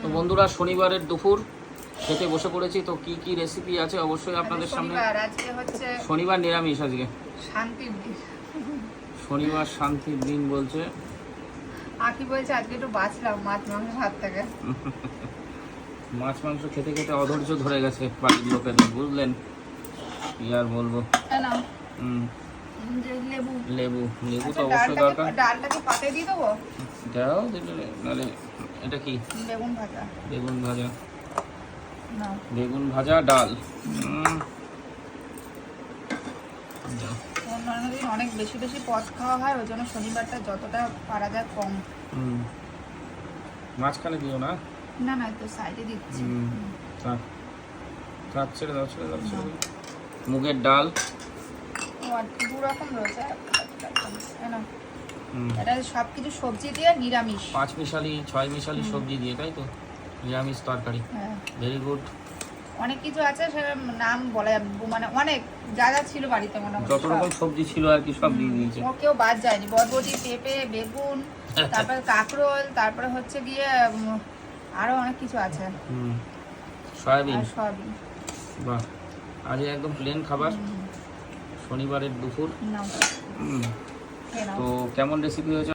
তো বন্ধুরা, শনিবারের দুপুর খেতে বসে পড়েছি। তো কি কি রেসিপি আছে অবশ্যই আপনাদের সামনে। আজকে হচ্ছে শনিবার নিরামিষ, আজকে শান্তির দিন। শনিবার শান্তির দিন বলছে। আকি বলছে আজকে একটু বাঁচলাম মাছ মাংস ভাত থেকে। মাছ মাংস খেতে খেতে অধৈর্য ধরে গেছে বাড়ির লোকেদের, বুঝলেন? কি আর বলবো। লেবু লেবু লেবু তো অবশ্যই দরকার। ডালটাকে পাতে দিয়ে দেবো। দাও দিলে, নাহলে এটা কি? বেগুন ভাজা। বেগুন ভাজা, না বেগুন ভাজা ডাল। অন্যান্য দিন অনেক বেশি বেশি পদ খাওয়া হয়, ওই জন্য শনিবারটা যতটা পারা যায় কম। মাঝখানে দিও না। না না, তো সাইডে দিচ্ছি। থাক থাক, ছেড়ে দাও ছেড়ে দাও ছেড়ে দাও। মুগের ডাল ও আর দু রকম রয়েছে। এটা সব কিছু সবজি দিয়ে নিরামিষ, 5 মিশালি 6 মিশালি সবজি দিয়ে, তাই তো? নিরামিষ তরকারি। Very good. অনেক কিছু আছে, সেটা নাম বলা যাবে, মানে অনেক যা যা ছিল বাড়িতে মনে হয় যত রকম সবজি ছিল আর কি সব দিয়ে দিয়েছে। ও কেউ বাদ যায়নি। বরবটি, পেঁপে, বেগুন, তারপরে কাঁকরোল, তারপরে হচ্ছে গিয়ে আরো অনেক কিছু আছে। সয়াবিন। সয়াবিন। বাহ, আজ একদম প্লেন খাবার শনিবারের দুপুর। তো কেমন রেসিপি হয়েছে